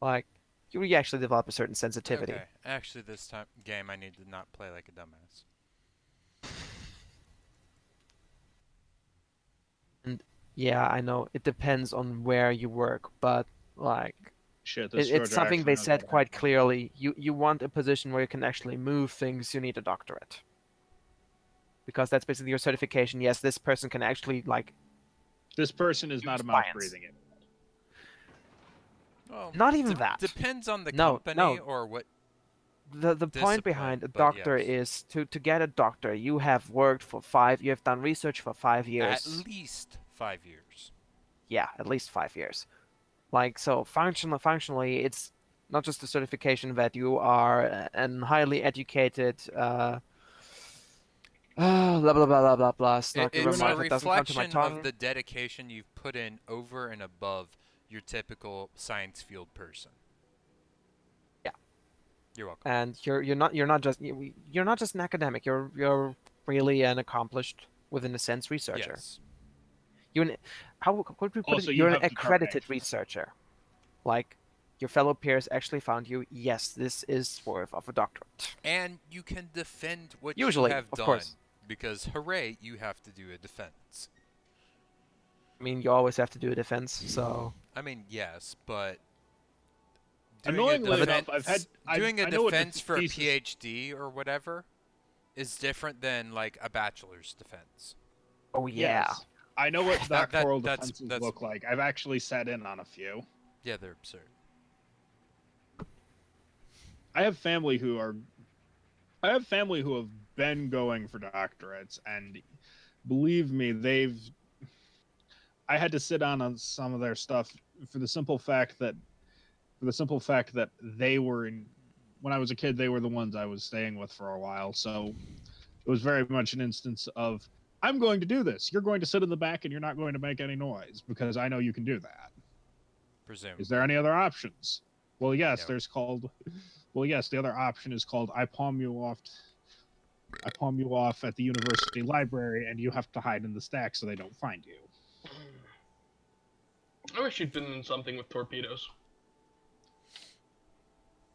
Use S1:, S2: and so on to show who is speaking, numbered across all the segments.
S1: Like, you actually develop a certain sensitivity.
S2: Okay, actually, this time game I need to not play like a dumbass.
S1: And yeah, I know it depends on where you work, but like
S3: Shit, this
S1: it's
S3: Georgia
S1: something
S3: actually
S1: they
S3: knows how
S1: said
S3: to
S1: quite
S3: handle.
S1: clearly. You want a position where you can actually move things, you need a doctorate. Because that's basically your certification. Yes, this person can actually like
S3: This person is
S1: do
S3: not a mouth
S1: science.
S3: breathing it.
S2: Well,
S1: Not even that.
S2: depends on the
S1: No,
S2: company
S1: no.
S2: or what
S1: The point behind
S2: discipline,
S1: a
S2: but
S1: doctor
S2: yes,
S1: is to get a doctor, you have worked for you have done research for five
S2: at
S1: years.
S2: least 5 years.
S1: Yeah, at least 5 years. Like so, functionally, it's not just a certification that you are an highly educated, blah blah blah blah blah blah, snarky
S3: You're
S2: It's a
S1: remark
S3: not.
S1: that doesn't come to my
S2: reflection of
S1: tongue.
S2: the dedication you've put in over and above your typical science field person.
S1: Yeah,
S2: You're welcome.
S1: and you're not just an academic. You're really an accomplished, within a sense, researcher.
S2: Yes.
S1: You're an, how would we put
S3: Also,
S1: it?
S3: you
S1: You're an
S3: have
S1: accredited
S3: determination.
S1: researcher. Like your fellow peers actually found you. Yes, this is worth of a doctorate.
S2: And you can defend what you
S1: Usually,
S2: have
S1: of course.
S2: done because hooray, you have to do a defense.
S1: I mean, you always have to do a defense, so
S2: I mean, yes, but
S3: Annoyingly
S1: but
S3: enough,
S2: doing a
S3: I know what
S2: defense for a
S3: thesis.
S2: PhD or whatever is different than like a bachelor's defense.
S1: oh yeah.
S3: Yes, I know what doctoral defenses
S2: That's
S3: look like. I've actually sat in on a few.
S2: yeah, they're absurd.
S3: I have family who are. I have family who have been going for doctorates, and believe me, they've. I had to sit on some of their stuff for the simple fact that they were in. When I was a kid, they were the ones I was staying with for a while, so it was very much an instance of I'm going to do this. You're going to sit in the back and you're not going to make any noise because I know you can do that. Is there
S2: Presumably,
S3: any other options? Well, yes,
S2: no.
S3: there's called. Well, yes, the other option is called I palm you off. I palm you off at the university library, and you have to hide in the stack so they don't find you.
S4: I wish you'd been in something with torpedoes.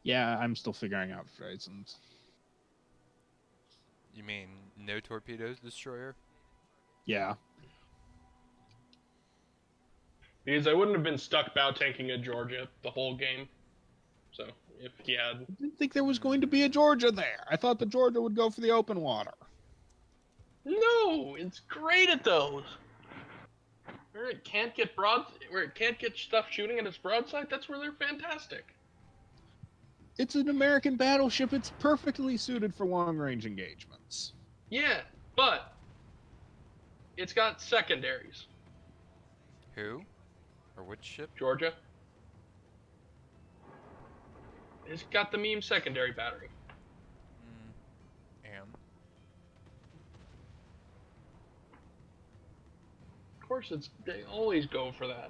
S3: Yeah, I'm still figuring out reasons.
S2: You mean no torpedoes destroyer?
S3: Yeah,
S4: Because I wouldn't have been stuck bow tanking a Georgia the whole game. So if he had,
S3: I didn't think there was going to be a
S2: Hmm.
S3: Georgia there. I thought the Georgia would go for the open water.
S4: no, it's great at those. Where it can't get stuff shooting at its broadside. That's where they're fantastic.
S3: It's an American battleship. It's perfectly suited for long range engagements.
S4: Yeah, but it's got secondaries.
S2: Who or which ship?
S4: Georgia. It's got the meme secondary battery.
S2: Mm, and
S4: Of course, they always go for that.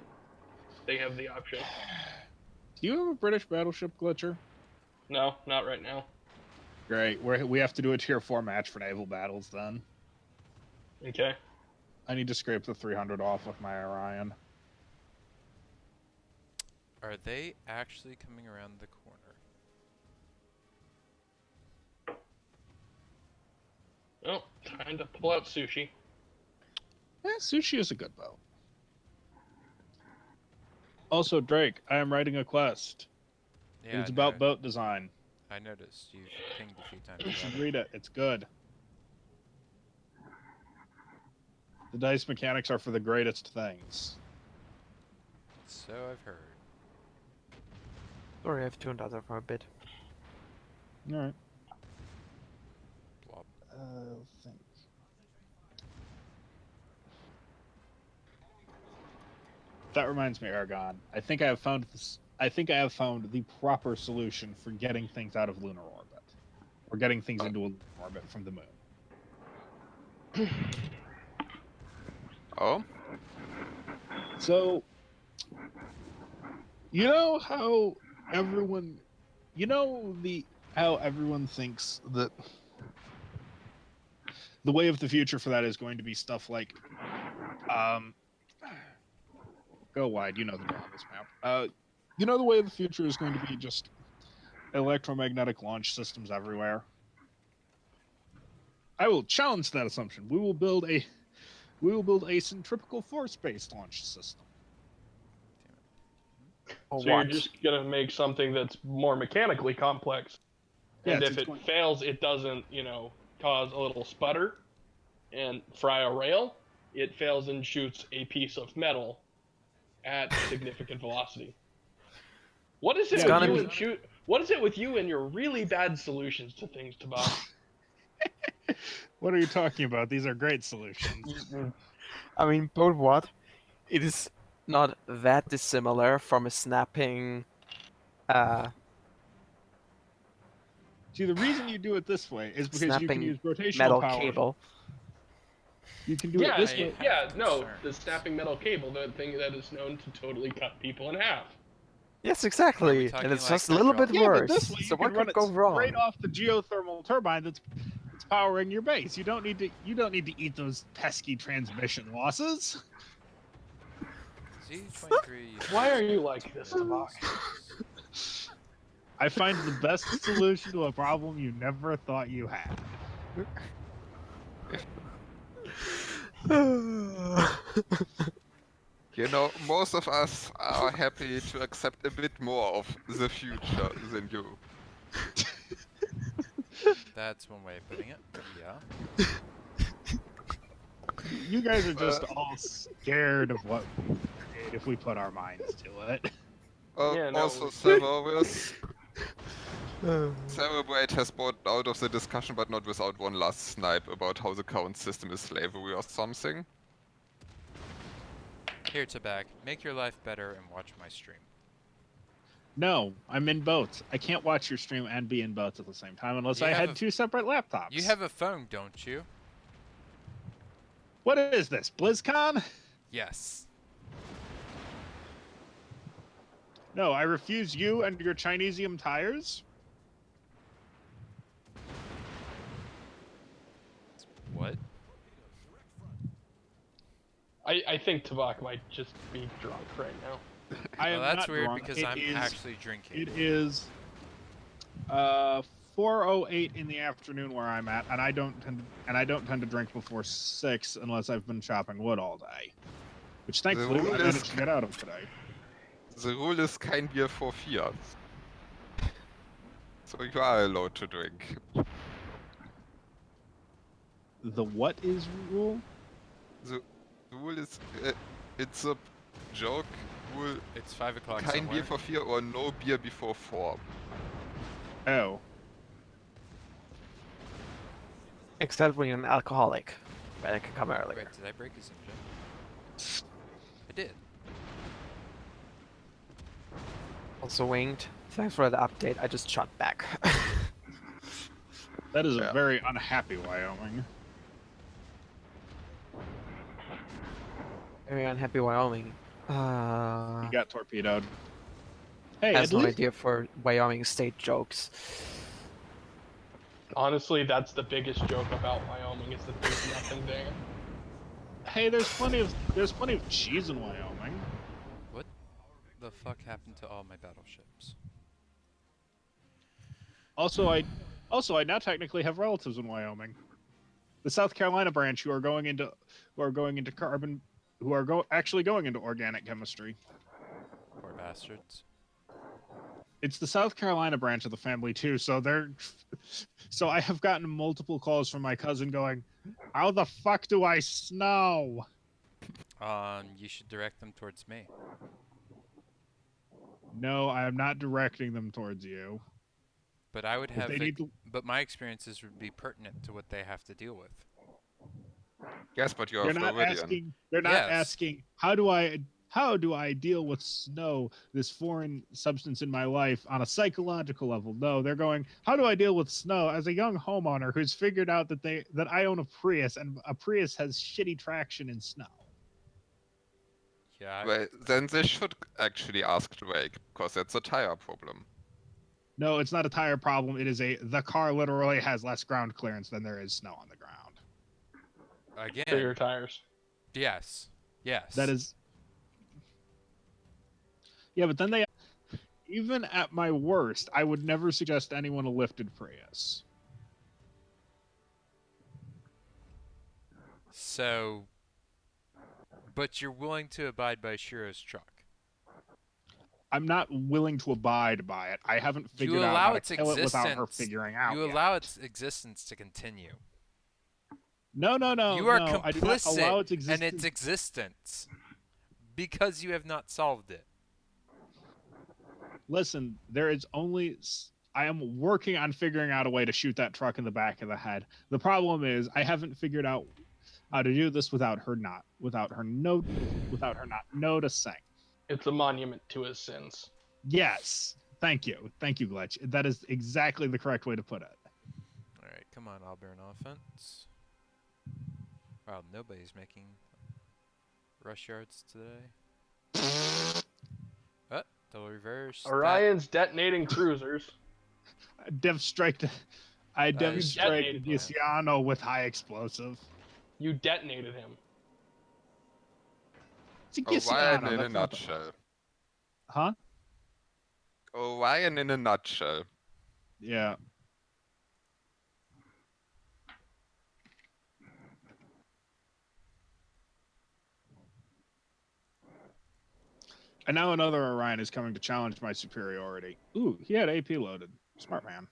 S4: They have the option.
S3: Do you have a British battleship glitcher?
S4: No, not right now.
S3: Great. We have to do a tier 4 match for naval battles then.
S4: Okay.
S3: I need to scrape the 300 off with my Orion.
S2: are they actually coming around the corner?
S4: Oh, time to pull out sushi.
S3: Sushi is a good boat. Also, Drake, I am writing a quest.
S2: Yeah,
S3: It's about boat design.
S2: I noticed you pinged a few times
S3: You
S2: about
S3: should
S2: it.
S3: read it. It's good. The dice mechanics are for the greatest things.
S2: So I've heard.
S1: Sorry, I've tuned out there for a bit.
S3: All right.
S2: Blob.
S3: Think. That reminds me, Aragon. I think I have found this. I think I have found the proper solution for getting things out of lunar orbit, or getting things into a lunar orbit from the moon.
S5: Oh,
S3: So, you know how everyone, you know the how everyone thinks that the way of the future for that is going to be stuff like, um, go wide. You know the draw on this map. You know, the way of the future is going to be just electromagnetic launch systems everywhere. I will challenge that assumption. We will build a centrifugal force-based launch system.
S1: Or
S4: So you're
S1: what?
S4: just gonna make something that's more mechanically complex, and
S3: Yes,
S4: if
S3: it's
S4: it
S3: going.
S4: fails, it doesn't, cause a little sputter and fry a rail. It fails and shoots a piece of metal at significant velocity. What is it
S1: It's
S4: with
S1: gonna
S4: you
S1: be.
S4: and shoot? What is it with you and your really bad solutions to things, Tabak?
S3: What are you talking about? These are great solutions.
S1: I mean, but what? It is not that dissimilar from a snapping.
S3: See, the reason you do it this way is because you can
S1: Snapping
S3: use rotational
S1: metal
S3: power.
S1: cable.
S3: You can do it
S4: Yeah,
S3: this
S2: I
S3: way.
S2: have
S4: no, the
S2: concerns.
S4: snapping metal cable, the thing that is known to totally cut people in half.
S1: Yes,
S2: Are we
S1: exactly. And
S2: talking
S1: it's
S2: like
S1: just a little bit
S2: hydraulic?
S3: Yeah, but this
S1: worse.
S3: way
S1: So
S3: you can
S1: what
S3: run
S1: could
S3: it
S1: go
S3: straight
S1: wrong?
S3: off the geothermal turbine that's powering your base. You don't need to eat those pesky transmission losses.
S2: Z23.
S4: Why are you like this, Tabak?
S3: I find the best solution to a problem you never thought you had.
S5: You know, most of us are happy to accept a bit more of the future than you.
S2: That's one way of putting it. Yeah.
S3: You guys are just all scared of what we would create if we put our minds to it.
S4: Yeah, no,
S5: Also, Cerebrate has brought out of the discussion, but not without one last snipe about how the current system is slavery or something.
S2: Here to back. Make your life better and watch my stream.
S3: No, I'm in both. I can't watch your stream and be in both at the same time unless
S2: You
S3: I
S2: have
S3: had two separate laptops.
S2: You have a phone, don't you?
S3: What is this, BlizzCon?
S2: Yes.
S3: No, I refuse you and your Chinesium tires.
S2: What?
S4: I think Tabak might just be drunk right now.
S3: I am
S2: Well, that's
S3: not
S2: weird
S3: drunk.
S2: because
S3: It
S2: I'm
S3: is-
S2: actually drinking.
S3: It is 4:08 in the afternoon where I'm at, and I don't tend to drink before 6 unless I've been chopping wood all day, which thankfully
S5: rule
S3: I
S5: is-
S3: managed to get out of today.
S5: The rule is kein Bier vor 4. So you are allowed to drink.
S3: The what is rule?
S5: The rule is, it's a joke rule,
S2: It's 5 o'clock
S5: kein
S2: somewhere.
S5: Bier vor 4 or no beer before 4.
S3: Oh,
S1: Except when you're an alcoholic. But it can come earlier.
S2: Wait, did I break his engine? I did.
S1: Also winged. Thanks for the update. I just shot back.
S3: that is a
S5: Yeah.
S3: very unhappy Wyoming.
S1: Very unhappy Wyoming.
S3: He got torpedoed. Hey,
S1: Has
S3: at
S1: no
S3: least
S1: idea for Wyoming state jokes.
S4: Honestly, that's the biggest joke about Wyoming is that there's nothing there.
S3: hey, there's plenty of cheese in Wyoming.
S2: What the fuck happened to all my battleships?
S3: Also, I now technically have relatives in Wyoming. The South Carolina branch who are going into carbon, actually going into organic chemistry.
S2: Poor bastards.
S3: It's the South Carolina branch of the family too, so I have gotten multiple calls from my cousin going, "How the fuck do I snow?"
S2: You should direct them towards me.
S3: No, I am not directing them towards you.
S2: But I would
S3: If
S2: have
S3: they need to-
S2: but my experiences would be pertinent to what they have to deal with.
S5: Yes, but you are
S3: They're not
S5: Floridian.
S3: asking. They're not
S2: Yes.
S3: asking how do I deal with snow, this foreign substance in my life, on a psychological level. No, they're going, how do I deal with snow as a young homeowner who's figured out that I own a Prius and a Prius has shitty traction in snow.
S2: Yeah.
S5: Well, then they should actually ask Drake, because that's a tire problem.
S3: No, it's not a tire problem. It is the car literally has less ground clearance than there is snow on the ground.
S2: Again.
S4: Bigger tires.
S2: Yes. Yes.
S3: That is. Yeah, but then they. Even at my worst, I would never suggest anyone a lifted Prius.
S2: So, but you're willing to abide by Shiro's truck.
S3: I'm not willing to abide by it. I haven't
S2: You
S3: figured out
S2: allow
S3: how to
S2: its
S3: kill it without her
S2: existence.
S3: figuring out.
S2: You
S3: yet.
S2: allow its existence to continue.
S3: No,
S2: You are
S3: no. I do not allow its
S2: complicit in
S3: existence.
S2: its existence because you have not solved it.
S3: Listen, there is only. I am working on figuring out a way to shoot that truck in the back of the head. The problem is I haven't figured out how to do this without her not noticing.
S4: It's a monument to his sins.
S3: Yes. Thank you, Glitch. That is exactly the correct way to put it.
S2: All right, come on, Auburn offense. Wow, nobody's making rush yards today. Double reverse.
S4: Orion's detonating cruisers.
S3: I demonstrate
S4: detonated
S3: Viciano with high explosive.
S4: You detonated him.
S3: It's a
S5: Orion
S3: Gisiano,
S5: in a
S3: that's not the-
S5: nutshell.
S3: Huh?
S5: Orion in a nutshell.
S3: Yeah. And now another Orion is coming to challenge my superiority. Ooh, he had AP loaded. Smart man.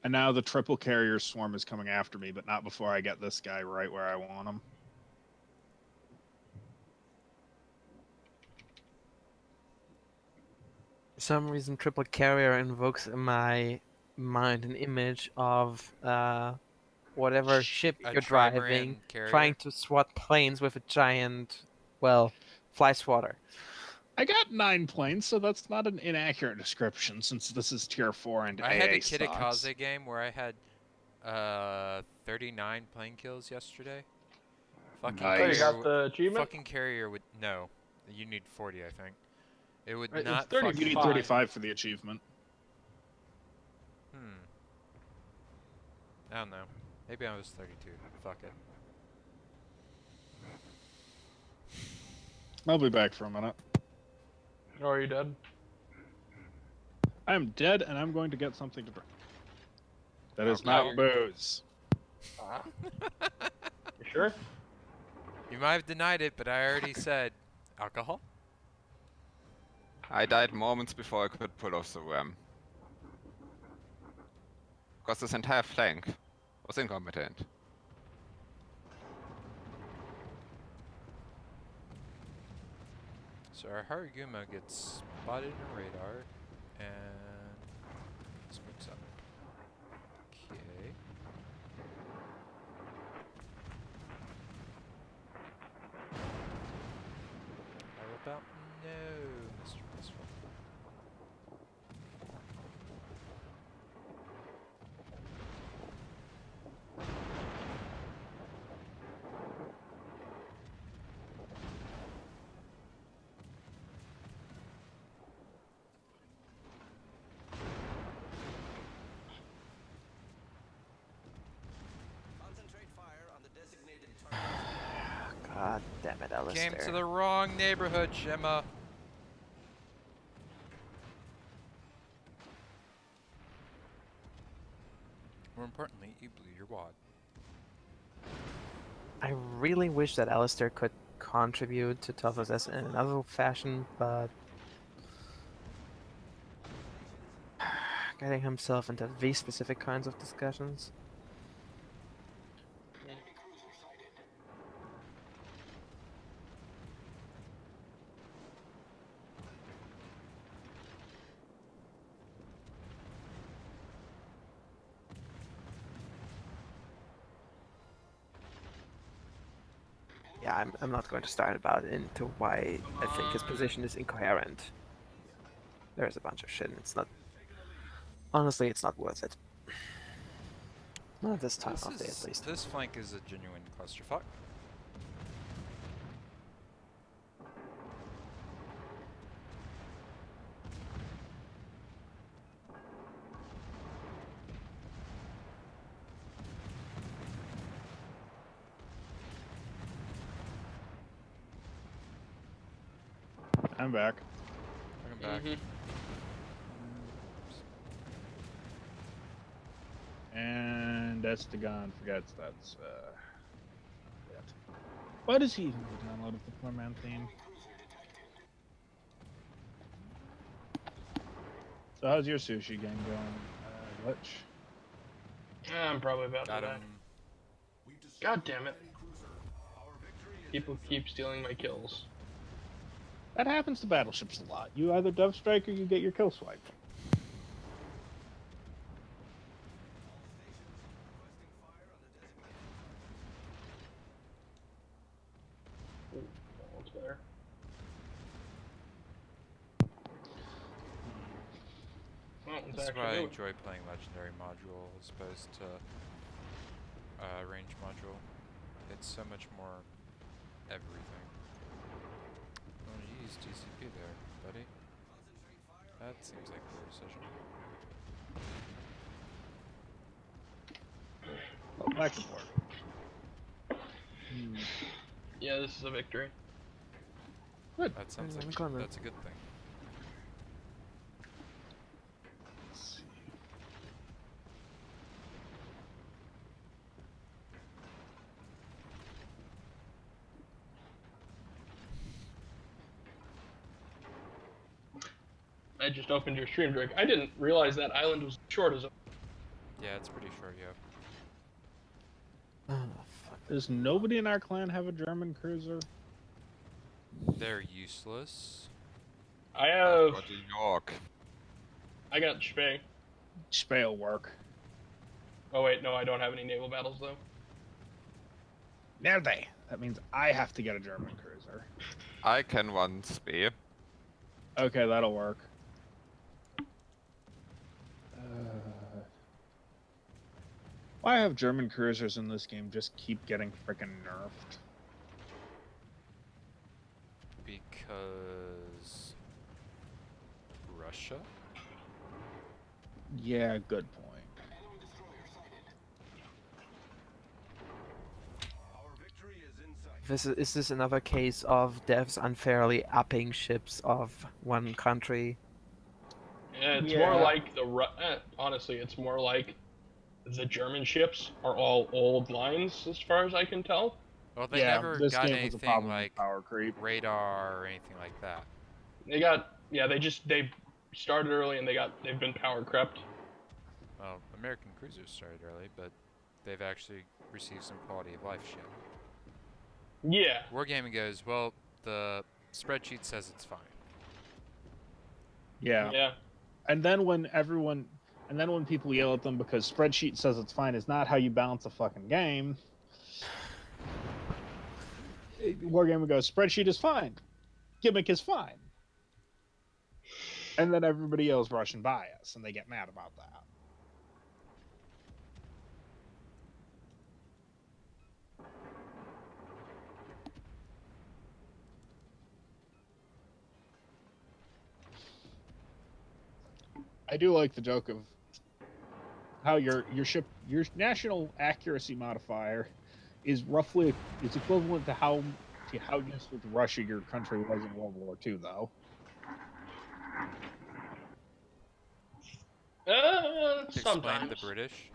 S3: And now the triple carrier swarm is coming after me, but not before I get this guy right where I want him.
S1: For some reason, triple carrier invokes in my mind an image of whatever ship
S2: A
S1: you're driving,
S2: trimaran carrier.
S1: trying to swat planes with a giant, well, fly swatter.
S3: I got 9 planes, so that's not an inaccurate description since this is tier 4 and
S2: I had
S3: AA
S2: a
S3: stocks.
S2: Kitakaze game where I had 39 plane kills yesterday. Fucking
S3: Nice.
S4: Oh, you
S2: carrier
S4: got the achievement?
S2: fucking carrier would no. You need 40, I think. It would
S4: Right, it's
S2: not
S4: 30.
S2: fucking
S3: You need
S4: 35.
S3: 35 for the achievement.
S2: I don't know. Maybe I was 32. Fuck it.
S3: I'll be back for a minute.
S4: Or are you dead?
S3: I am dead, and I'm going to get something to drink. That is
S4: now
S3: not
S4: you're-
S3: booze.
S4: You sure?
S2: You might have denied it, but I already said alcohol.
S5: I died moments before I could pull off the ram. Because this entire flank was incompetent.
S2: So our Hariguma gets spotted in a radar and smokes up. Okay. How about no, Mr. Peaceful?
S1: God damn it, Alistair.
S2: Came to the wrong neighborhood, Gemma. More importantly, you blew your wad.
S1: I really wish that Alistair could contribute to Toughness S in another fashion, but getting himself into these specific kinds of discussions. Yeah, I'm not going to start about into why I think his position is incoherent. There's a bunch of shit, and it's not. Honestly, it's not worth it. Not this time of day, at least.
S2: This flank is a genuine clusterfuck.
S3: I'm back.
S2: Welcome back.
S4: Mhm.
S3: And that's the gun. Forgets that's it. Why does he even go download the poor man theme? So how's your sushi game going, Glitch?
S4: I'm probably about to
S2: Got
S4: die.
S2: him.
S4: God damn it. People keep stealing my kills.
S3: That happens to battleships a lot. You either dove strike or you get your kill swipe.
S4: Ooh, that's better. Well, it's
S2: This is
S4: actually
S2: why I
S4: new.
S2: enjoy playing Legendary module as opposed to range module. It's so much more everything. Oh, you use TCP there, buddy. That seems like a poor decision.
S3: Oh, back and forth.
S4: Yeah, this is a victory.
S3: Good.
S2: That sounds
S1: I'm
S2: like
S1: gonna-
S2: that's a good thing.
S3: Let's see.
S4: I just opened your stream, Drake. I didn't realize that island was short as a...
S2: Yeah, it's pretty short, yeah.
S1: Oh, fuck.
S3: Does nobody in our clan have a German cruiser?
S2: They're useless.
S4: I have...
S5: Got New York.
S4: I got Spey.
S3: Spale work.
S4: Oh wait, no, I don't have any naval battles though.
S3: There they. That means I have to get a German cruiser.
S5: I can one spear.
S3: Okay, that'll work. Why have German cruisers in this game just keep getting frickin' nerfed?
S2: Because Russia?
S3: Yeah, good point.
S1: Is this another case of devs unfairly upping ships of one country?
S4: Yeah, it's
S3: Yeah.
S4: more like honestly, it's more like the German ships are all old lines, as far as I can tell.
S2: Well, they
S3: Yeah,
S2: never
S3: this
S2: got
S3: game was a
S2: anything
S3: problem with
S2: like
S3: power creep.
S2: radar or anything like that.
S4: They got they started early and they've been power crept.
S2: Well, American cruisers started early, but they've actually received some quality of life shit.
S4: Yeah.
S2: Wargaming goes, well, the spreadsheet says it's fine.
S3: Yeah.
S4: Yeah.
S3: And then when people yell at them because spreadsheet says it's fine is not how you balance a fucking game. Wargaming goes, spreadsheet is fine. Gimmick is fine. And then everybody yells Russian bias and they get mad about that. I do like the joke of how your national accuracy modifier is equivalent to how used with Russia your country was in World War II, though.
S2: To explain
S4: Sometimes.
S2: the British.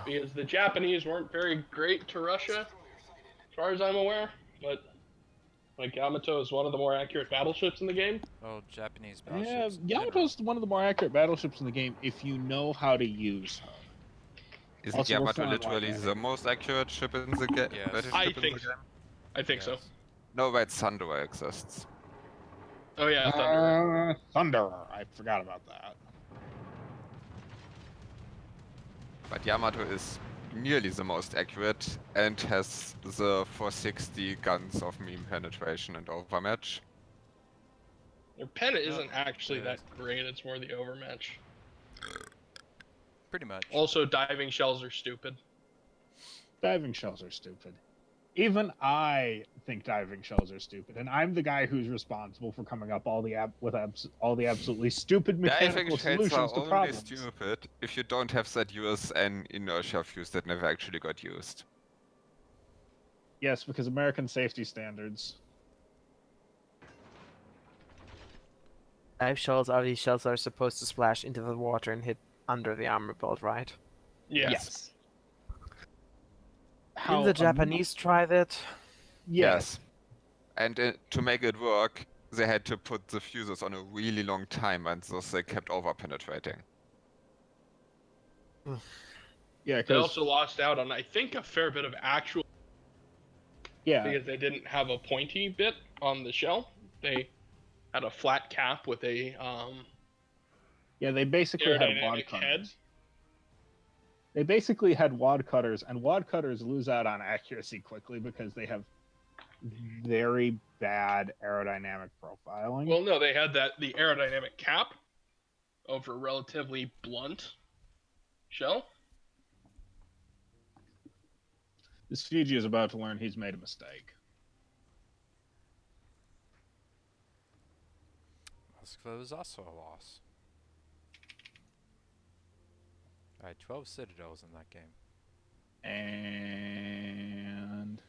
S4: Because the Japanese weren't very great to Russia, as far as I'm aware. But like Yamato is one of the more accurate battleships in the game.
S2: Well, Japanese
S3: Yeah,
S2: battleships. in
S3: Yamato's one of the more accurate battleships in the game if you know how to use her.
S5: Isn't
S3: Also, we're
S5: Yamato
S3: flying
S5: literally
S3: like
S5: the
S3: that.
S5: most accurate ship in the game?
S2: Yes.
S4: I think so. I think so.
S2: Yes.
S5: No, wait, Thunder exists.
S4: Oh yeah, Thunder.
S3: Thunder. I forgot about that.
S5: But Yamato is nearly the most accurate and has the 460 guns of meme penetration and overmatch.
S4: Their pen
S2: No,
S4: isn't actually
S2: it
S4: that
S2: is.
S4: great. It's more the overmatch.
S2: Pretty much.
S4: Also, diving shells are stupid.
S3: Diving shells are stupid. Even I think diving shells are stupid, and I'm the guy who's responsible for coming up all the absolutely stupid
S5: Diving
S3: mechanical
S5: shells are
S3: solutions to
S5: only
S3: problems.
S5: stupid if you don't have that USN inertia fuse that never actually got used.
S3: Yes, because American safety standards.
S1: Dive shells are these shells that are supposed to splash into the water and hit under the armor belt, right?
S4: Yes.
S3: How
S1: Didn't the Japanese try that?
S3: Yes.
S5: And to make it work, they had to put the fuses on a really long time, and thus they kept over penetrating.
S3: Yeah,
S4: They
S3: because
S4: also lost out on, I think, a fair bit of actual
S3: yeah,
S4: because they didn't have a pointy bit on the shell. They had a flat cap with a
S3: they basically had wad
S4: aerodynamic head.
S3: cutters. They basically had wad cutters, and wad cutters lose out on accuracy quickly because they have very bad aerodynamic profiling.
S4: Well, no, they had the aerodynamic cap over a relatively blunt shell.
S3: This Fiji is about to learn he's made a mistake.
S2: Moskva was also a loss. I had 12 citadels in that game.
S3: And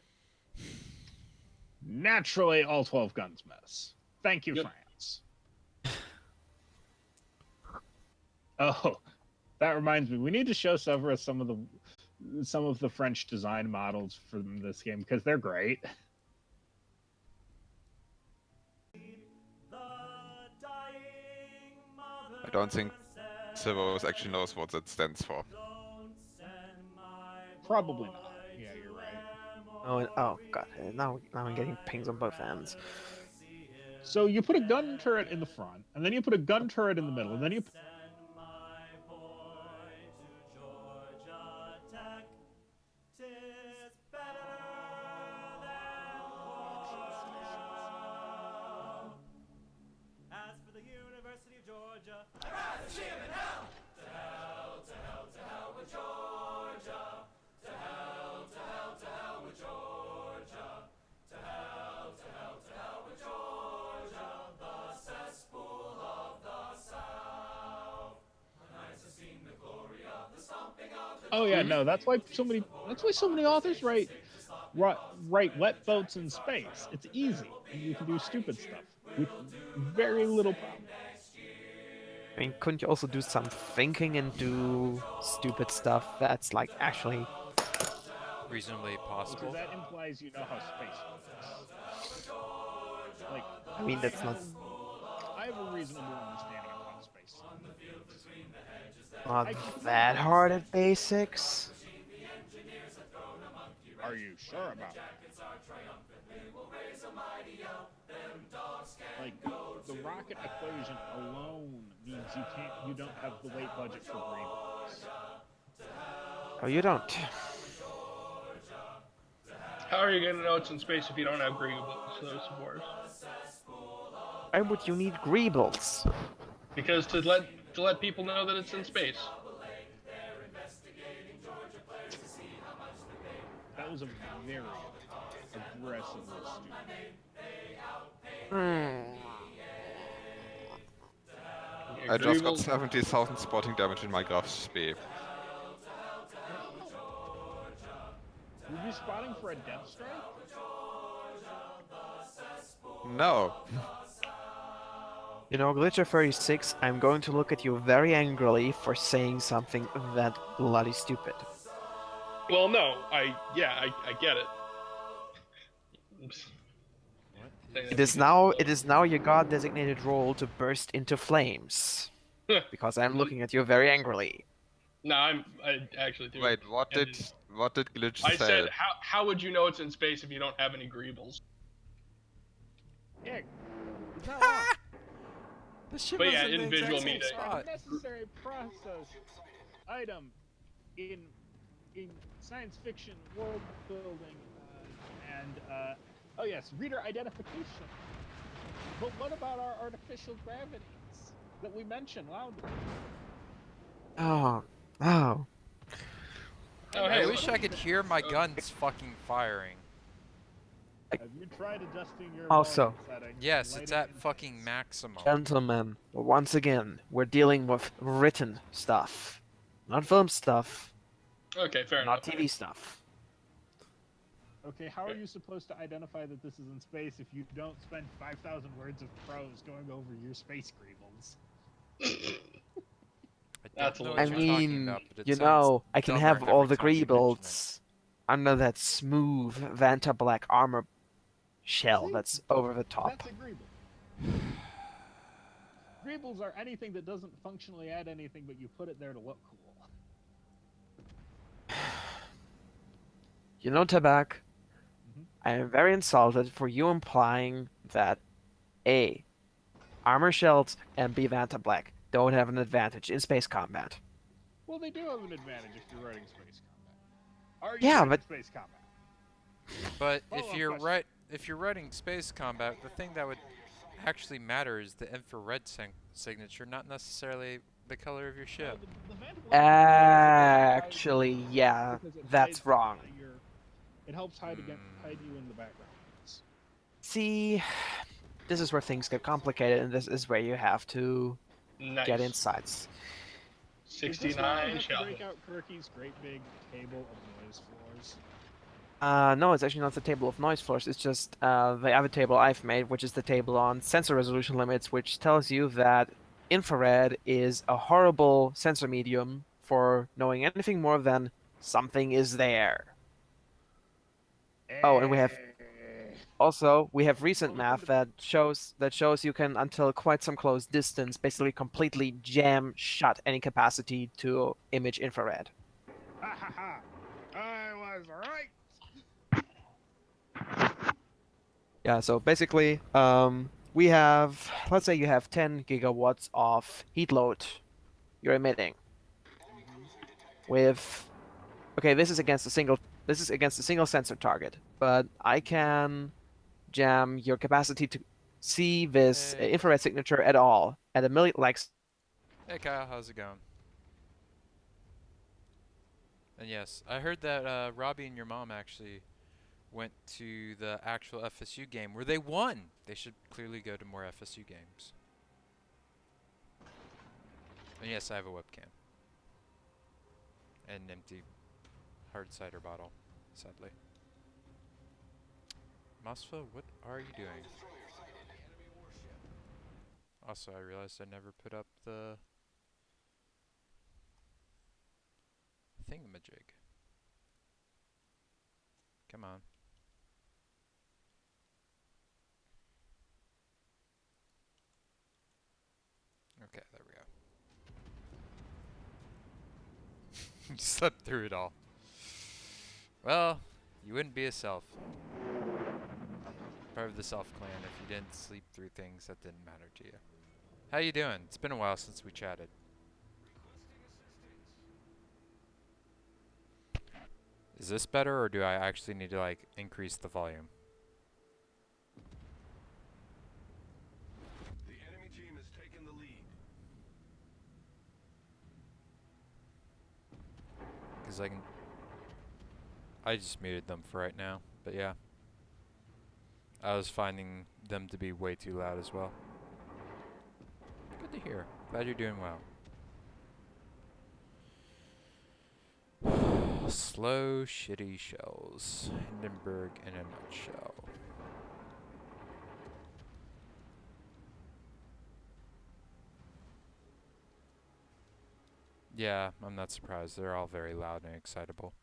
S3: naturally, all 12 guns miss. Thank you,
S4: Yep.
S3: France. Oh, that reminds me. We need to show Severus some of the French design models from this game because they're great.
S5: I don't think Severus actually knows what that stands for.
S3: Probably not. Yeah, you're right.
S1: Oh god, now I'm getting pings on both ends.
S3: So you put a gun turret in the front, and then you put a gun turret in the middle, and then you Oh yeah, no, that's why so many authors write wet boats in space. It's easy, and you can do stupid stuff with very little problem.
S1: I mean, couldn't you also do some thinking and do stupid stuff that's like actually...
S2: Reasonably
S3: Because
S2: possible.
S3: that implies you know how space works. Like,
S1: I mean, that's not
S3: I have a reasonable understanding of how space
S1: that hard at basics.
S3: Are you sure about that? Like, the rocket equation alone means you don't have the weight budget for Greenpeace.
S1: Oh, you don't.
S4: How are you going to know it's in space if you don't have those wars?
S1: Why would you need greebles?
S4: Because to let people know that it's in space.
S3: That was a very aggressively stupid.
S5: I just got
S4: Agreeable-
S5: 70,000 spotting damage in my Graf Spee.
S3: Were you spotting for a depth strike?
S5: No.
S1: You know, Glitcher36, I'm going to look at you very angrily for saying something that bloody stupid.
S4: Well, no, I get it. Oops.
S1: It is now your god-designated role to burst into flames. Because I'm looking at you very angrily.
S4: No, I actually do.
S5: Wait, what
S4: And
S5: did Glitch
S4: I
S5: say?
S4: said, how would you know it's in space if you don't have any greebles?
S3: Yeah. It's not wrong.
S2: The ship
S4: But
S2: was
S4: yeah,
S2: in the
S4: in
S2: exact
S4: visual
S2: same
S4: media-
S2: spot.
S3: Necessary process item in science fiction world building oh yes, reader identification. But what about our artificial gravities that we mentioned loudly?
S1: Oh.
S4: Oh,
S2: I
S4: hey,
S2: wish I could hear my guns fucking firing.
S3: Have you tried adjusting your
S1: Also-
S3: volume settings,
S2: Yes, it's
S3: lighting,
S2: at
S3: and
S2: fucking maximum.
S1: Gentlemen, once again, we're dealing with written stuff. Not film stuff,
S4: okay, fair
S1: not
S4: enough.
S1: TV stuff.
S3: Okay, how are you supposed to identify that this is in space if you don't spend 5,000 words of prose going over your space greebles?
S2: I
S4: That's
S2: don't know
S4: a
S2: what
S1: I
S4: little
S2: you're
S4: much.
S2: talking
S1: mean,
S2: about, but it
S1: you
S2: sounds
S1: know, I can
S2: dumber
S1: have all
S2: every
S1: the
S2: time you mention it.
S1: greebles under that smooth Vanta Black armor shell
S3: See?
S1: that's over the top.
S3: That's a greeble. Greebles are anything that doesn't functionally add anything, but you put it there to look cool.
S1: You know, Tabak,
S3: Mhm.
S1: I am very insulted for you implying that A, armor shells and B, Vanta Black don't have an advantage in space combat.
S3: Well, they do have an advantage if you're running space combat. Are you
S1: Yeah,
S3: running
S1: but
S3: space combat?
S2: But
S3: Follow-up question.
S2: if you're writing space combat, the thing that would actually matter is the infrared signature, not necessarily the color of your ship.
S3: The Vantage Black
S1: actually, yeah,
S3: because it hides
S1: that's wrong.
S3: your. It helps hide
S2: Hmm.
S3: you in the background.
S1: See, this is where things get complicated, and this is where you have to get
S4: Nice.
S1: insights.
S3: Is this where we
S4: 69
S3: have to
S4: shall
S3: break
S4: hit.
S3: out Kirky's great big table of noise floors?
S1: No, it's actually not the table of noise floors. It's just the other table I've made, which is the table on sensor resolution limits, which tells you that infrared is a horrible sensor medium for knowing anything more than something is there. Oh, and we have also we have recent math that shows you can, until quite some close distance, basically completely jam shut any capacity to image infrared.
S3: Ha ha ha! I was right.
S1: Yeah, so basically, we have, let's say you have 10 gigawatts of heat load you're emitting with, okay, this is against a single sensor target, but I can jam your capacity to see this
S2: Hey,
S1: infrared signature at all at a million, like,
S2: hey Kyle, how's it going? And yes, I heard that Robbie and your mom actually went to the actual FSU game where they won. They should clearly go to more FSU games. And yes, I have a webcam. And an empty hard cider bottle, sadly. Mosfa, what are you doing? Also, I realized I never put up the thingamajig. Come on. Okay, there we go. You slept through it all. Well, you wouldn't be a self. Part of the self clan if you didn't sleep through things that didn't matter to you. How you doing? It's been a while since we chatted. Is this better, or do I actually need to like increase the volume?
S6: The enemy team has taken the lead.
S2: Because I just muted them for right now, but yeah. I was finding them to be way too loud as well. Good to hear. Glad you're doing well. Slow, shitty shells. Hindenburg in a nutshell. Yeah, I'm not surprised. They're all very loud and excitable.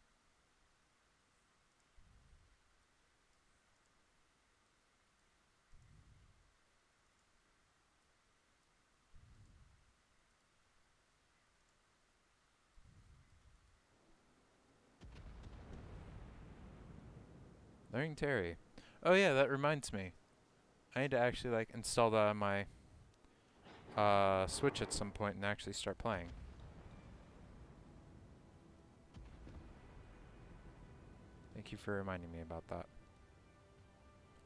S2: Learning Terry. Oh yeah, that reminds me. I need to actually like install that on my Switch at some point and actually start playing. Thank you for reminding me about that.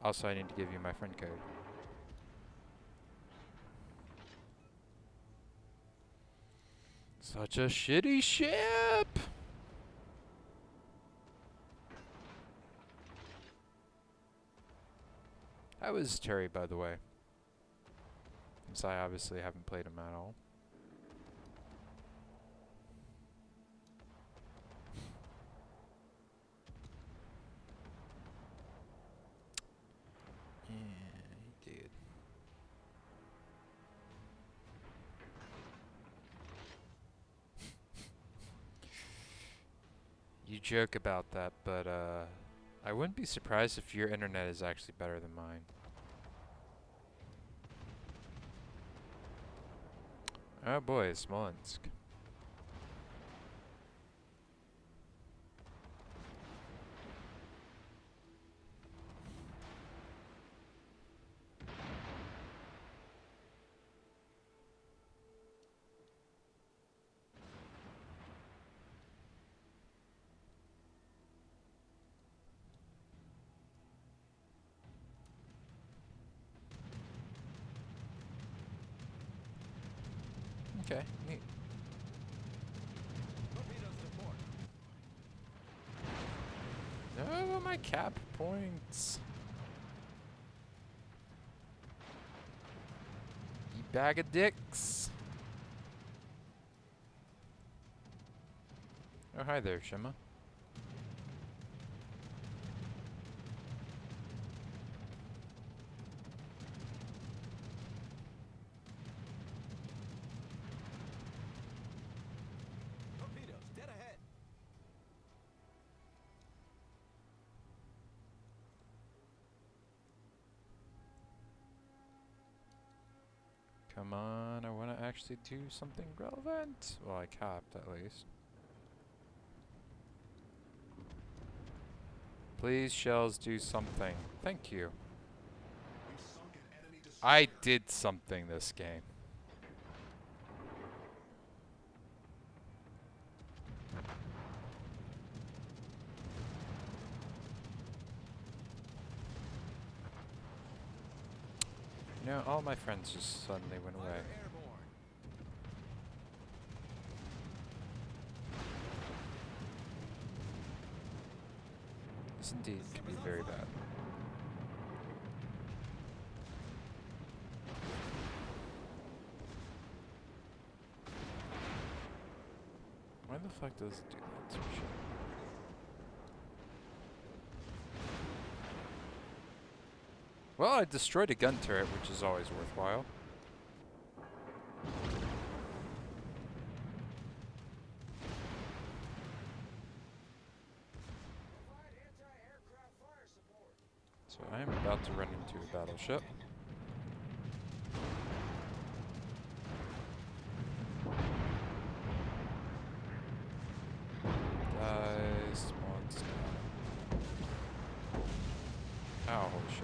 S2: Also, I need to give you my friend code. Such a shitty ship! How is Terry, by the way? Since I obviously haven't played him at all. You joke about that, but I wouldn't be surprised if your internet is actually better than mine. Oh boy, Smolensk. Okay, neat. No, my cap points. You bag of dicks. Oh, hi there, Shima.
S6: Torpedoes, dead ahead.
S2: Come on, I want to actually do something relevant. Well, I capped at least. Please, shells, do something. Thank you.
S6: We've sunk an enemy destroyer.
S2: I did something this game. You know, all my friends just suddenly went away.
S6: Fire airborne.
S2: This indeed can be very bad. Why the fuck does it do that sort of shit? Well, I destroyed a gun turret, which is always worthwhile. So I am about to run into a battleship. Dies, spawns down. Ow, holy shit.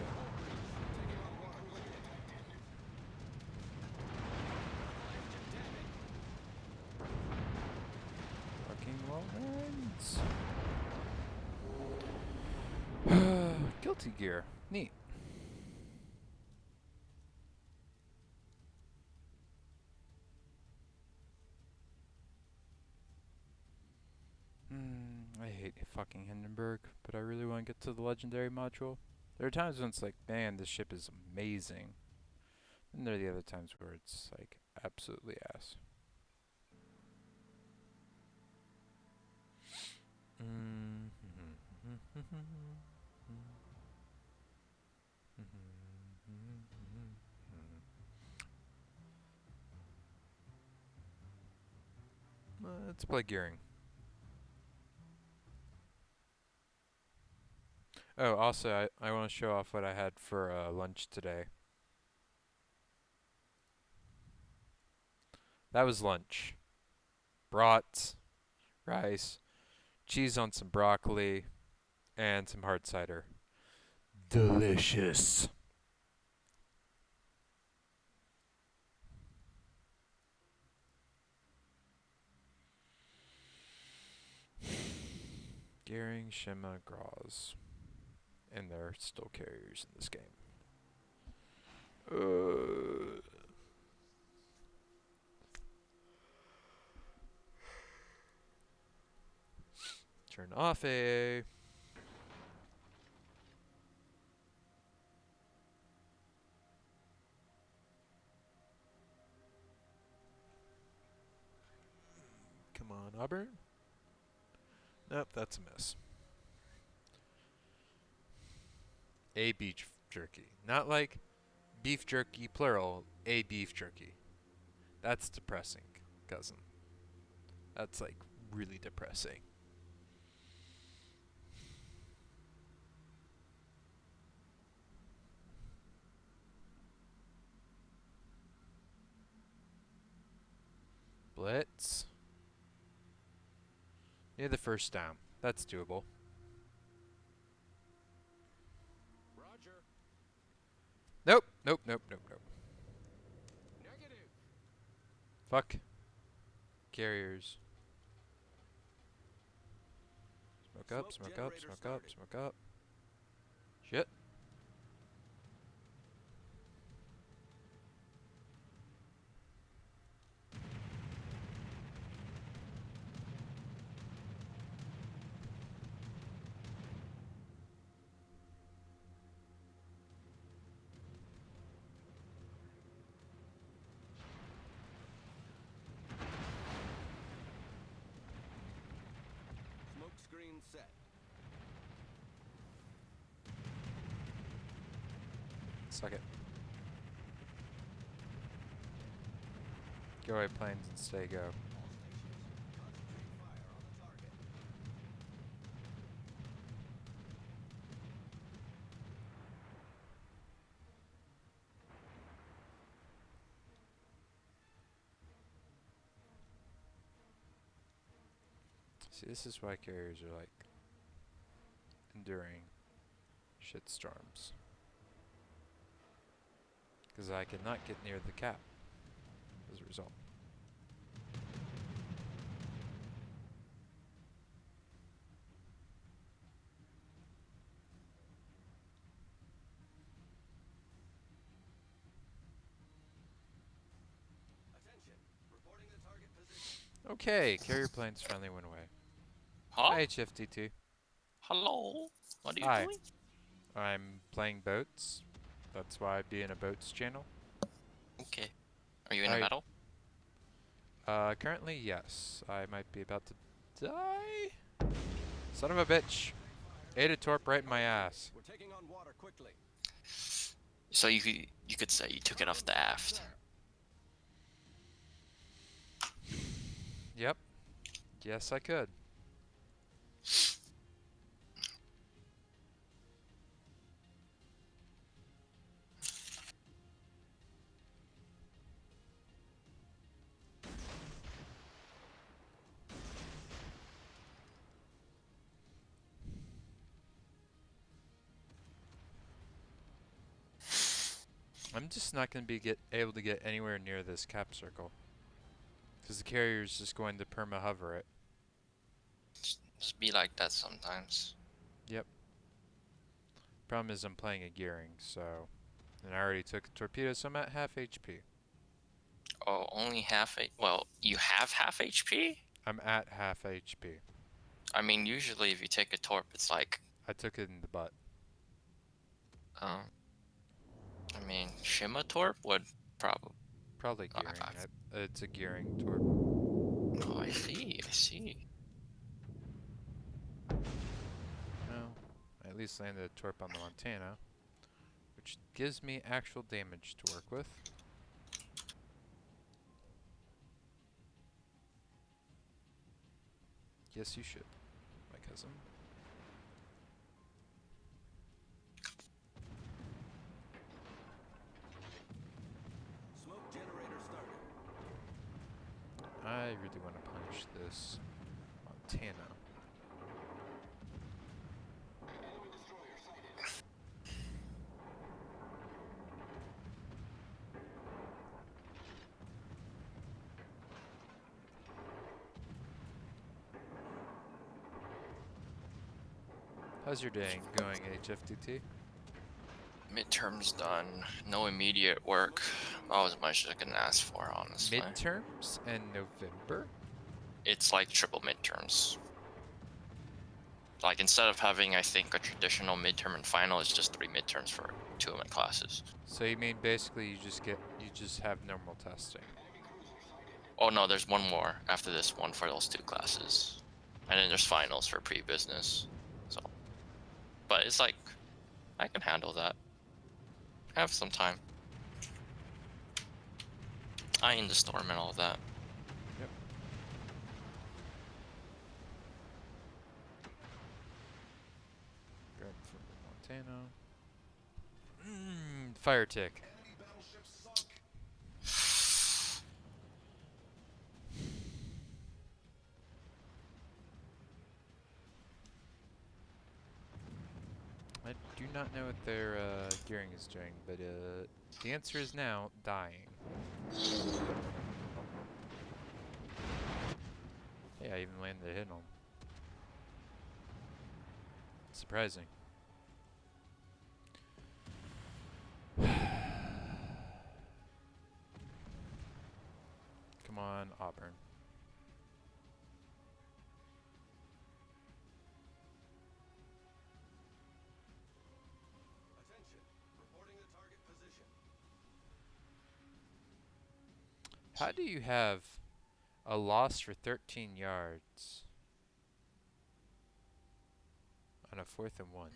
S2: Fucking Lawrence. Guilty Gear. Neat. I hate fucking Hindenburg, but I really want to get to the legendary module. There are times when it's like, man, this ship is amazing. And there are the other times where it's like, absolutely ass. Let's play gearing. Oh, also, I want to show off what I had for lunch today. That was lunch. Brats, rice, cheese on some broccoli, and some hard cider. Delicious. Gearing, Shima, Graz. And they're still carriers in this game. Turn off A. Come on, Auburn. Nope, that's a miss. A beef jerky. Not like beef jerky plural, a beef jerky. That's depressing, cousin. That's like really depressing. Blitz. Near the first down. That's doable.
S6: Roger.
S2: Nope. Nope. Nope. Nope. Nope.
S6: Negative.
S2: Fuck. Carriers. Smoke up.
S6: Smoke
S2: Smoke up.
S6: generator
S2: Smoke up.
S6: started.
S2: Smoke up. Shit.
S6: Smoke screen set.
S2: Suck it. Go away, planes, and stay go.
S6: All stations, concentrate fire on the target.
S2: See, this is why carriers are like enduring shitstorms. Because I could not get near the cap as a result.
S6: Attention. Reporting the target position.
S2: Okay, carrier planes finally went away.
S7: Huh?
S2: Hi, HFT2.
S7: Hello? What are you
S2: Hi.
S7: doing?
S2: I'm playing boats. That's why I'd be in a boats channel.
S7: Okay. Are you in
S2: Hi.
S7: a battle?
S2: Currently, yes. I might be about to die. Son of a bitch. Ate a torp right in my ass.
S6: We're taking on water quickly.
S7: So you could say you took it off the aft.
S2: Yep. Yes, I could. I'm just not going to be able to get anywhere near this cap circle. Because the carrier's just going to perma-hover it.
S7: Just be like that sometimes.
S2: Yep. Problem is I'm playing a gearing, so... And I already took a torpedo, so I'm at half HP.
S7: Oh, only half a. Well, you have half HP?
S2: I'm at half HP.
S7: I mean, usually if you take a torp, it's like,
S2: I took it in the butt.
S7: I mean, Shima torp would probably.
S2: Probably
S7: Uh,
S2: gearing.
S7: I've-
S2: It's a gearing torp.
S7: Oh, I see. I see.
S2: No. I at least landed a torp on the Montana. Which gives me actual damage to work with. Yes, you should, my cousin.
S6: Smoke generator started.
S2: I really want to punish this Montana. How's your day going, HFTT?
S7: Midterms done. No immediate work. About as much as I can ask for, honestly.
S2: Midterms and November?
S7: It's like triple midterms. Like instead of having, I think, a traditional midterm and final, it's just 3 midterms for 2 of my classes.
S2: So you mean basically you just have normal testing?
S7: Oh no, there's one more after this one for those 2 classes, and then there's finals for pre-business. So, but it's like I can handle that. I have some time. I in the storm and all that.
S2: Yep. Grab from Montana. Fire tick.
S6: Enemy battleship sunk.
S2: do not know what their gearing is doing, but the answer is now dying. Yeah, I even landed a hit on him. Surprising. Come on, Auburn.
S6: Attention. Reporting the target position.
S2: How do you have a loss for 13 yards on a 4th and 1?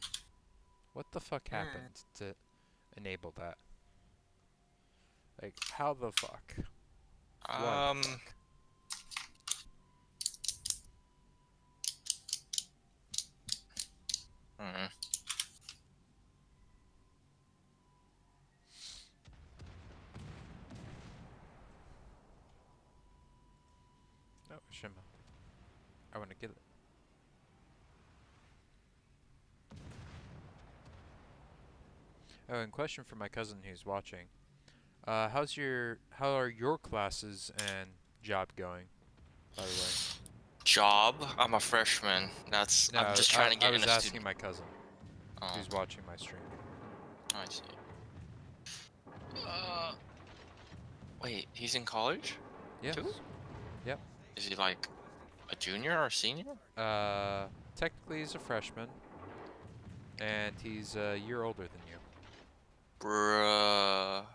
S2: What the fuck happened to enable that? Like, how the fuck? Why the fuck?
S7: Hmm.
S2: Oh, Shima. I want to get it. Oh, and question for my cousin who's watching. How are your classes and job going, by the way?
S7: Job? I'm a freshman. That's
S2: No,
S7: I'm just trying to
S2: I
S7: get
S2: was
S7: in a
S2: asking
S7: student.
S2: my cousin
S7: Oh,
S2: who's watching my stream.
S7: I see. Wait, he's in college?
S2: Yes.
S7: Too?
S2: Yep.
S7: Is he like a junior or senior?
S2: Technically he's a freshman, and he's a year older than you.
S7: Bruh.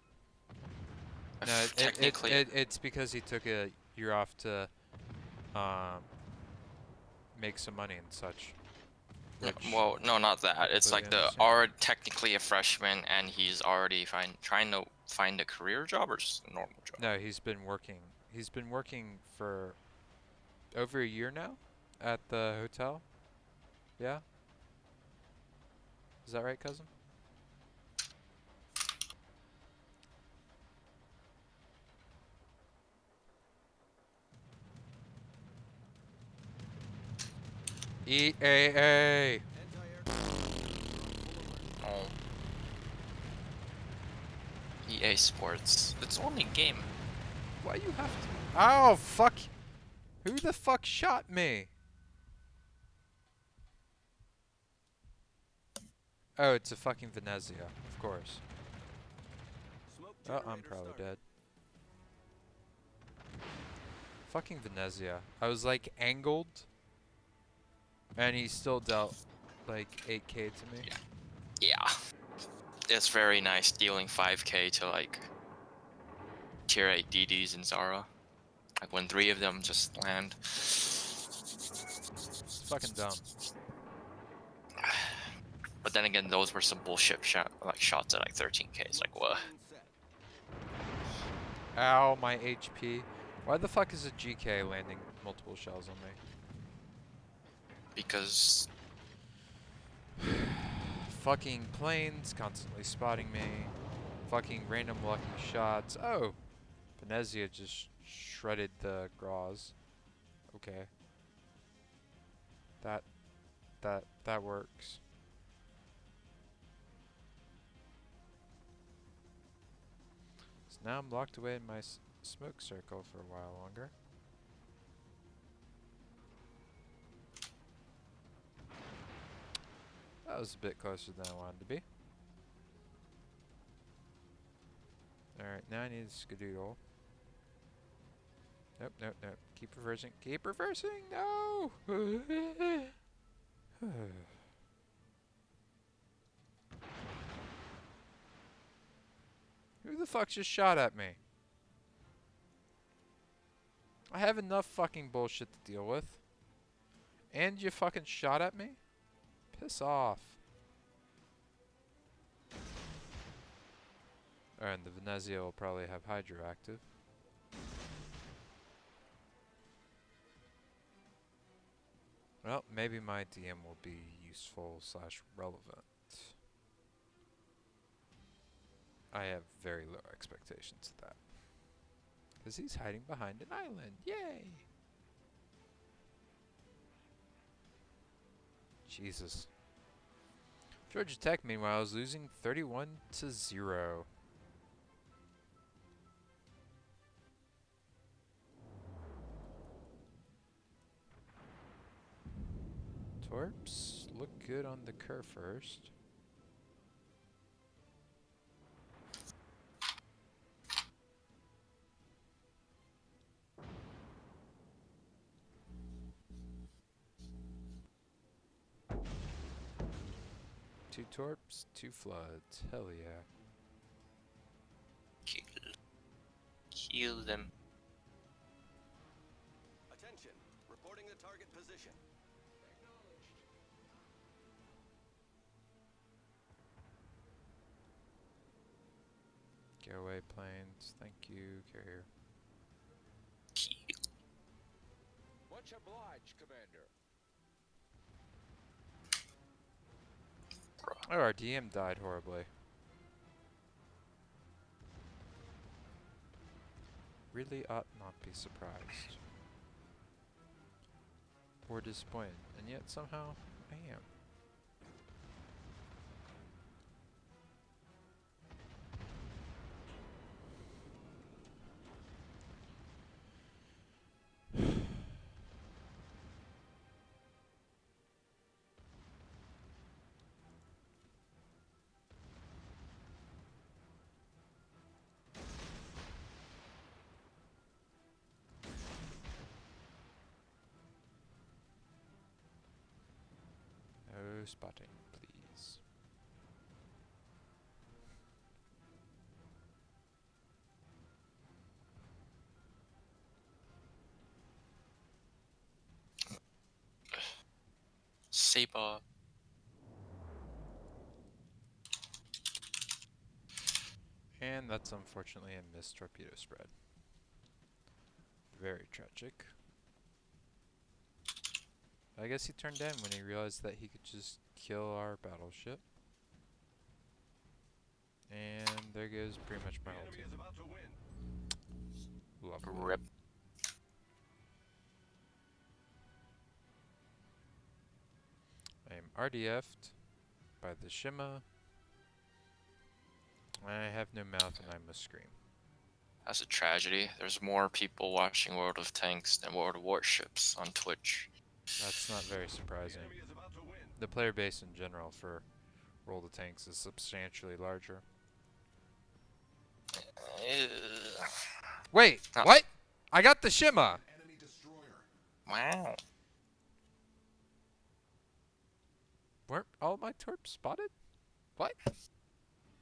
S2: No,
S7: Technically,
S2: it's because he took a year off to make some money and such. Which
S7: well, no, not that. It's
S2: completely
S7: like the
S2: understand.
S7: are technically a freshman and he's already trying to find a career job or just a normal job.
S2: No, he's been working. He's been working for over a year now at the hotel. Yeah? Is that right, cousin? EAA!
S7: Oh. EA Sports. It's only a game.
S2: Why you have to? Oh, fuck! Who the fuck shot me? Oh, it's a fucking Venezia, of course.
S6: Smoke
S2: Oh, I'm
S6: generator
S2: probably
S6: started.
S2: dead. Fucking Venezia. I was like angled, and he still dealt like 8k to me.
S7: Yeah. It's very nice dealing 5k to like tier 8 DDs in Zara. Like when 3 of them just land.
S2: It's fucking dumb.
S7: But then again, those were some bullshit shots at like 13k. It's like, what?
S6: Screen set.
S2: Ow, my HP. Why the fuck is a GK landing multiple shells on me?
S7: Because
S2: Fucking planes constantly spotting me. Fucking random lucky shots. Oh! Venezia just shredded the Graz. Okay. That works. So now I'm locked away in my smoke circle for a while longer. That was a bit closer than I wanted to be. Alright, now I need a skadoodle. Nope, nope, nope. Keep reversing. Keep reversing! No! Who the fuck just shot at me? I have enough fucking bullshit to deal with. And you fucking shot at me? Piss off. Alright, and the Venezia will probably have hydroactive. Well, maybe my DM will be useful / relevant. I have very low expectations of that. Because he's hiding behind an island. Yay! Jesus. Georgia Tech, meanwhile, is losing 31-0. Torps look good on the curve first. Two torps, two floods. Hell yeah.
S7: Kill them.
S6: Attention. Reporting the target position.
S2: Get away, planes. Thank you, carrier.
S8: Much obliged, Commander.
S2: Oh, our DM died horribly. Really ought not be surprised. Or disappointed. And yet somehow I am. No spotting, please.
S7: Saber.
S2: And that's unfortunately a missed torpedo spread. Very tragic. I guess he turned in when he realized that he could just kill our battleship. And there goes pretty much my whole
S6: Enemy
S2: team.
S6: is about to win.
S2: Lovely.
S7: Rip.
S2: I am RDF'd by the Shima. I have no mouth and I must scream.
S7: That's a tragedy. There's more people watching World of Tanks than World of Warships on Twitch.
S2: That's not very surprising.
S6: Enemy is about to win.
S2: The player base in general for World of Tanks is substantially larger. Wait,
S7: Oh.
S2: what? I got the Shima!
S6: Enemy destroyer.
S7: Wow.
S2: Weren't all my torps spotted? What?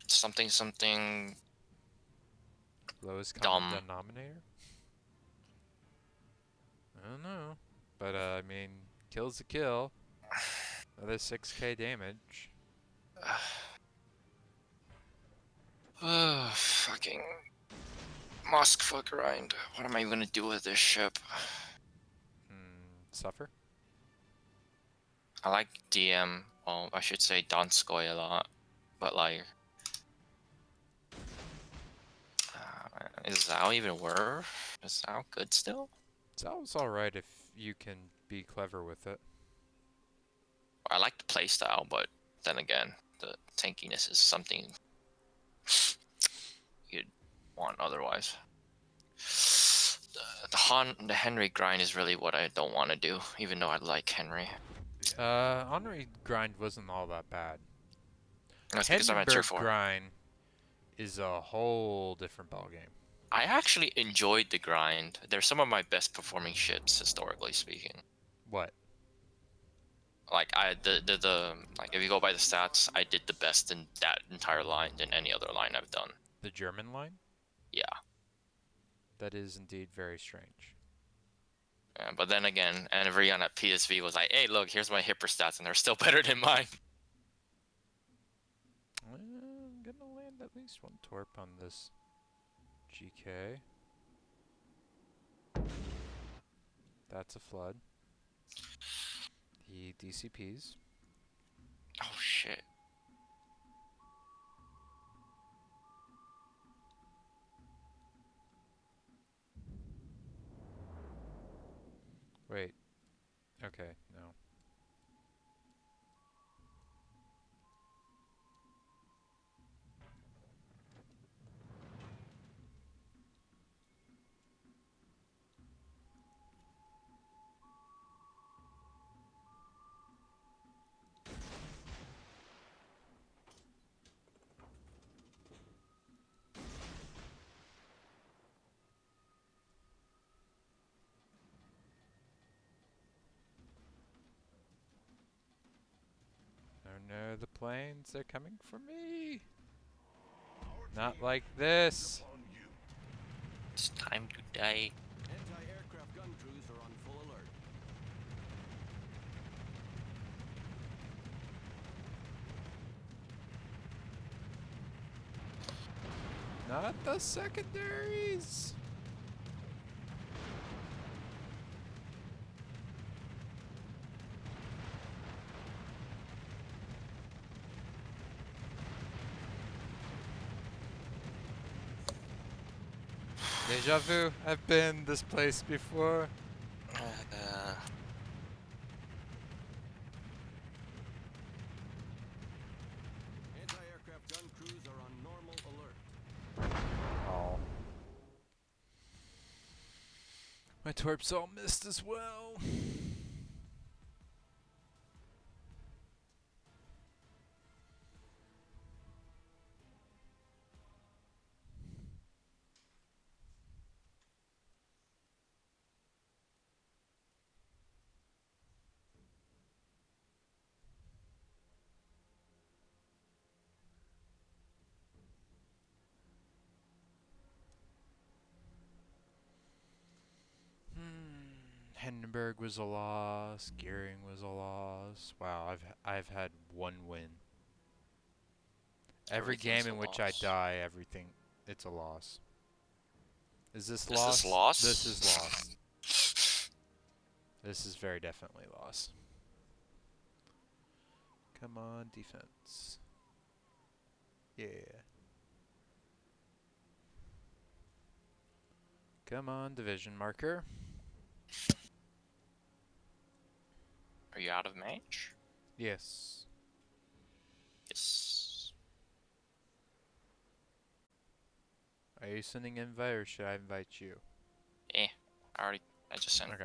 S7: Something.
S2: Lowest common
S7: Dumb.
S2: denominator? I don't know. But, I mean, kill's a kill. Another 6k damage.
S7: Fucking Moskva grind. What am I gonna do with this ship?
S2: Suffer?
S7: I like DM. Well, I should say Donskoy a lot, but like, is Zao even worth? Is Zao good still?
S2: Sounds alright if you can be clever with it.
S7: I like the playstyle, but then again, the tankiness is something you'd want otherwise. The Henry grind is really what I don't want to do, even though I like Henry.
S2: Honorary grind wasn't all that bad.
S7: That's because I'm at tier
S2: Hindenburg
S7: 4.
S2: grind is a whole different ballgame.
S7: I actually enjoyed the grind. They're some of my best performing ships, historically speaking.
S2: What?
S7: Like like if you go by the stats, I did the best in that entire line than any other line I've done.
S2: The German line?
S7: Yeah.
S2: That is indeed very strange.
S7: Yeah, but then again, and everyone at PSV was like, "Hey, look, here's my hipper stats, and they're still better than mine."
S2: I'm gonna land at least one torp on this GK. That's a flood. The DCPs.
S7: Oh shit.
S2: Wait. Okay, no. no, the planes, they're coming for me. Not like this.
S7: It's time to die.
S6: Anti-aircraft gun crews are on full alert.
S2: Not the secondaries. Deja vu. I've been this place before.
S6: Anti-aircraft gun crews are on normal alert.
S2: Oh. My torps all missed as well. Hindenburg was a loss. Gearing was a loss. Wow, I've had one win. Every
S7: Everything's
S2: game
S7: a
S2: in which I
S7: loss.
S2: die, everything, it's a loss. Is this
S7: Is
S2: loss?
S7: this loss?
S2: This is loss. This is very definitely loss. Come on, defense. Yeah. Come on, division marker.
S7: Are you out of match?
S2: Yes.
S7: Yes.
S2: Are you sending invite or should I invite you?
S7: I just sent.
S2: Okay.